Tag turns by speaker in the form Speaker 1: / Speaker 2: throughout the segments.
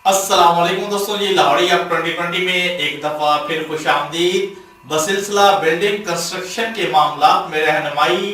Speaker 1: अस्सलाम वालेकुम दोस्तों, ये लाहौरी अब 2020 में एक दफा फिर खुशामदीद बसिलसिला बिल्डिंग कंस्ट्रक्शन के मामलात में रहनुमाई।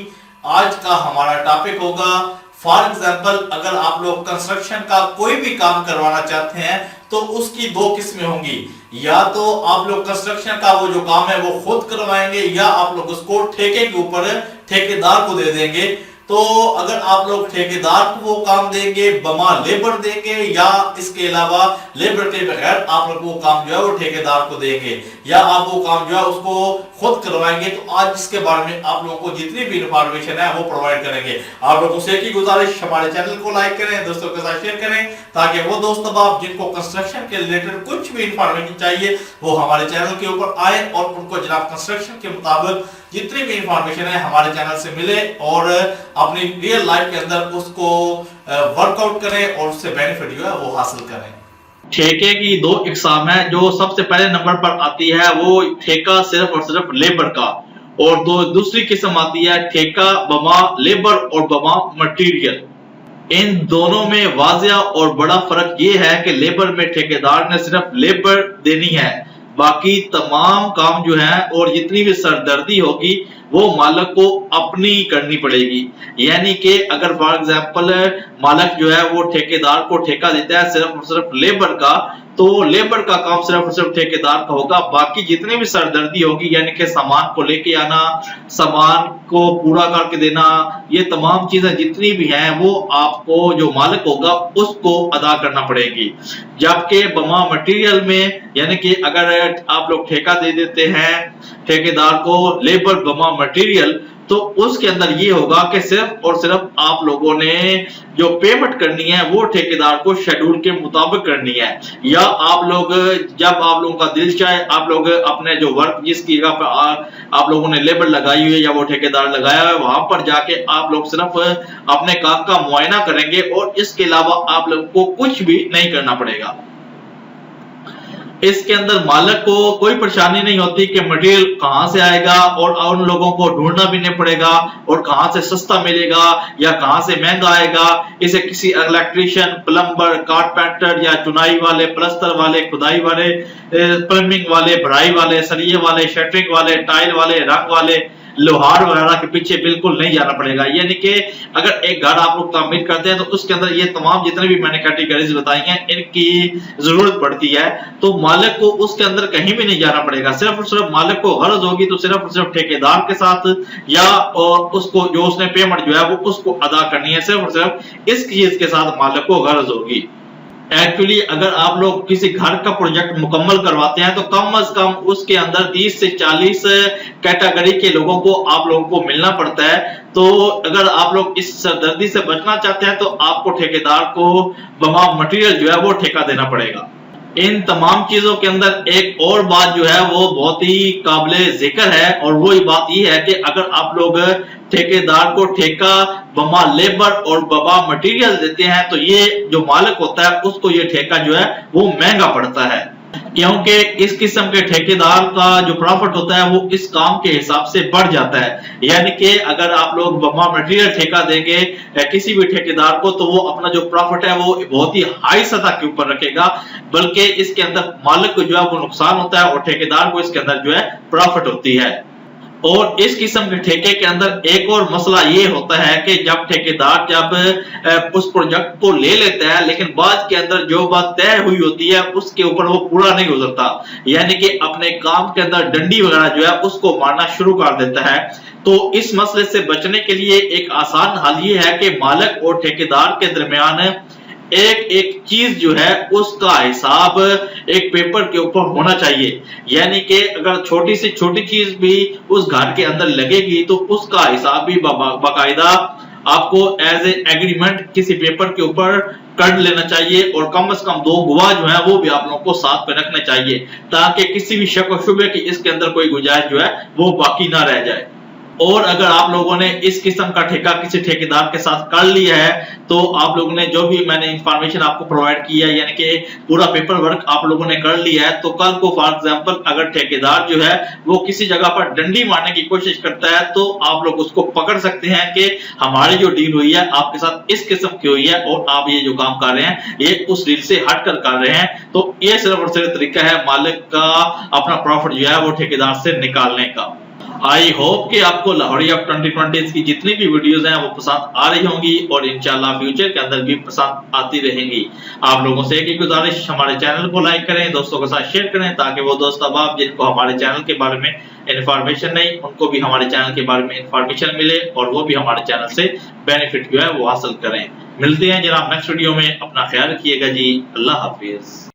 Speaker 1: आज का हमारा टॉपिक होगा फॉर एग्जांपल, अगर आप लोग कंस्ट्रक्शन का कोई भी काम करवाना चाहते हैं तो उसकी दो किस्में होंगी। या तो आप लोग कंस्ट्रक्शन का वो जो काम है वो खुद करवाएंगे या आप लोग उसको ठेके के ऊपर ठेकेदार को दे देंगे। तो अगर आप लोग ठेकेदार को वो काम देंगे बमा लेबर देंगे या इसके अलावा लेबर के बगैर आप लोग वो काम जो है वो ठेकेदार को देंगे या आप वो काम जो है उसको खुद करवाएंगे, तो आज इसके बारे में आप लोगों को जितनी भी इंफॉर्मेशन है वो प्रोवाइड करेंगे। आप लोगों से एक ही गुजारिश, हमारे चैनल को लाइक करें, दोस्तों के साथ शेयर करें ताकि वो दोस्त अब जिनको कंस्ट्रक्शन के रिलेटेड कुछ भी इंफॉर्मेशन चाहिए वो हमारे चैनल के ऊपर आए और उनको जनाब कंस्ट्रक्शन के मुताबिक जितनी भी इंफॉर्मेशन है हमारे चैनल से मिले और अपनी रियल लाइफ के अंदर उसको वर्कआउट करें और उससे बेनिफिट जो है वो हासिल करें।
Speaker 2: ठेके की दो इकसाम है। जो सबसे पहले नंबर पर आती है वो ठेका सिर्फ और सिर्फ लेबर का, और दूसरी किस्म आती है ठेका बमा लेबर और बमा मटेरियल। इन दोनों में वाजिया और बड़ा फर्क ये है कि लेबर में ठेकेदार ने सिर्फ लेबर देनी है, बाकी तमाम काम जो है और जितनी भी सरदर्दी होगी वो मालिक को अपनी करनी पड़ेगी। यानी कि अगर फॉर एग्जांपल मालिक जो है वो ठेकेदार को ठेका देता है सिर्फ और सिर्फ लेबर का, तो लेबर का काम सिर्फ और सिर्फ ठेकेदार का होगा। बाकी जितनी भी सरदर्दी होगी यानी कि सामान को लेके आना, सामान को पूरा करके देना, ये तमाम चीजें जितनी भी हैं वो आपको जो मालिक होगा उसको अदा करना पड़ेगी। जबकि बमा मटेरियल में यानी कि अगर आप लोग ठेका दे देते हैं ठेकेदार को लेबर बमा मटेरियल, तो उसके अंदर ये होगा कि सिर्फ और सिर्फ आप लोगों ने जो पेमेंट करनी है वो ठेकेदार को शेड्यूल के मुताबिक करनी है, या आप लोग जब आप लोगों का दिल चाहे आप लोग अपने जो वर्क जिस जगह पर आप लोगों ने लेबर लगाई हुई है या वो ठेकेदार लगाया है वहां पर जाके आप लोग सिर्फ अपने काम का मुआयना करेंगे और इसके अलावा आप लोग को कुछ भी नहीं करना पड़ेगा। इसके अंदर मालिक को कोई परेशानी नहीं होती कि मटेरियल कहां से आएगा और उन लोगों को ढूंढना भी नहीं पड़ेगा और कहां से सस्ता मिलेगा या कहां से महंगा आएगा। इसे किसी इलेक्ट्रिशियन, प्लम्बर, कारपेंटर या चुनाई वाले, प्लस्तर वाले, खुदाई वाले, प्लम्बिंग वाले, भराई वाले, सरिये वाले, शटरिंग वाले, टाइल वाले, रंग वाले, लोहार वगैरह के पीछे बिल्कुल नहीं जाना पड़ेगा। यानी कि अगर एक घर आप लोग तामीर करते हैं तो उसके अंदर ये तमाम जितने भी मैंने कैटेगरीज बताई हैं इनकी जरूरत पड़ती है, तो मालिक को उसके अंदर कहीं भी नहीं जाना पड़ेगा। सिर्फ और सिर्फ मालिक को गरज होगी तो सिर्फ और सिर्फ ठेकेदार के साथ या और उसको जो उसने पेमेंट जो है वो उसको अदा करनी है, सिर्फ और सिर्फ इस चीज के साथ मालिक को गरज होगी। एक्चुअली अगर आप लोग किसी घर का प्रोजेक्ट मुकम्मल करवाते हैं तो कम से कम उसके अंदर 30 से 40 कैटेगरी के लोगों को आप लोगों को मिलना पड़ता है। तो अगर आप लोग इस सरदर्दी से बचना चाहते हैं तो आपको ठेकेदार को बमा मटेरियल जो है वो ठेका देना पड़ेगा। इन तमाम चीजों के अंदर एक और बात जो है वो बहुत ही काबिले जिक्र है, और वो बात ये है कि अगर आप लोग ठेकेदार को ठेका बमा लेबर और बमा मटेरियल देते हैं तो ये जो मालिक होता है उसको ये ठेका जो है वो महंगा पड़ता है, क्योंकि इस किस्म के ठेकेदार का जो प्रॉफिट होता है वो इस काम के हिसाब से बढ़ जाता है। यानी कि अगर आप लोग बमा मटेरियल ठेका देंगे किसी भी ठेकेदार को तो वो अपना जो प्रॉफिट है वो बहुत ही हाई सतह के ऊपर रखेगा, बल्कि इसके अंदर मालिक को जो है वो नुकसान होता है और ठेकेदार को इसके अंदर जो है प्रॉफिट होती है। और इस किस्म के ठेके के अंदर एक और मसला ये होता है कि जब ठेकेदार जब उस प्रोजेक्ट को ले लेता है लेकिन बाद के अंदर जो बात तय हुई होती है उसके ऊपर वो पूरा नहीं गुजरता, यानी कि अपने काम के अंदर डंडी वगैरह जो है उसको मारना शुरू कर देता है। तो इस मसले से बचने के लिए एक आसान हल ये है कि मालिक और ठेकेदार के दरमियान एक एक चीज जो है उसका हिसाब एक पेपर के ऊपर होना चाहिए। यानी कि अगर छोटी से छोटी चीज भी उस घर के अंदर लगेगी तो उसका हिसाब भी बाकायदा आपको एज ए एग्रीमेंट किसी पेपर के ऊपर कर लेना चाहिए, और कम से कम 2 गवाह जो है वो भी आप लोगों को साथ में रखने चाहिए ताकि किसी भी शक व शुबे की इसके अंदर कोई गुंजाइश जो है वो बाकी ना रह जाए। और अगर आप लोगों ने इस किस्म का ठेका किसी ठेकेदार के साथ कर लिया है तो आप लोगों ने जो भी मैंने इंफॉर्मेशन आपको प्रोवाइड की है यानी कि पूरा पेपर वर्क आप लोगों ने कर लिया है, तो कल को फॉर एग्जांपल अगर ठेकेदार जो है वो किसी जगह पर डंडी मारने की कोशिश करता है तो आप लोग उसको पकड़ सकते हैं कि हमारी जो डील हुई है आपके साथ इस किस्म की हुई है और आप ये जो काम कर रहे हैं ये उस डील से हटकर कर रहे हैं। तो ये सिर्फ और सिर्फ तरीका है मालिक का अपना प्रॉफिट जो है वो ठेकेदार से निकालने का। आई होप कि आपको लाहौरी ऑफ 2020 की जितनी भी वीडियोस हैं वो पसंद आ रही होंगी और इंशाल्लाह फ्यूचर के अंदर भी पसंद आती रहेंगी। आप लोगों से एक ही गुजारिश, हमारे चैनल को लाइक करें, दोस्तों के साथ शेयर करें ताकि वो दोस्त अहबाब जिनको हमारे चैनल के बारे में इंफॉर्मेशन नहीं उनको भी हमारे चैनल के बारे में इंफॉर्मेशन मिले और वो भी हमारे चैनल से बेनिफिट जो है वो हासिल करें। मिलते हैं जनाब नेक्स्ट वीडियो में, अपना ख्याल रखिएगा जी, अल्लाह हाफिज।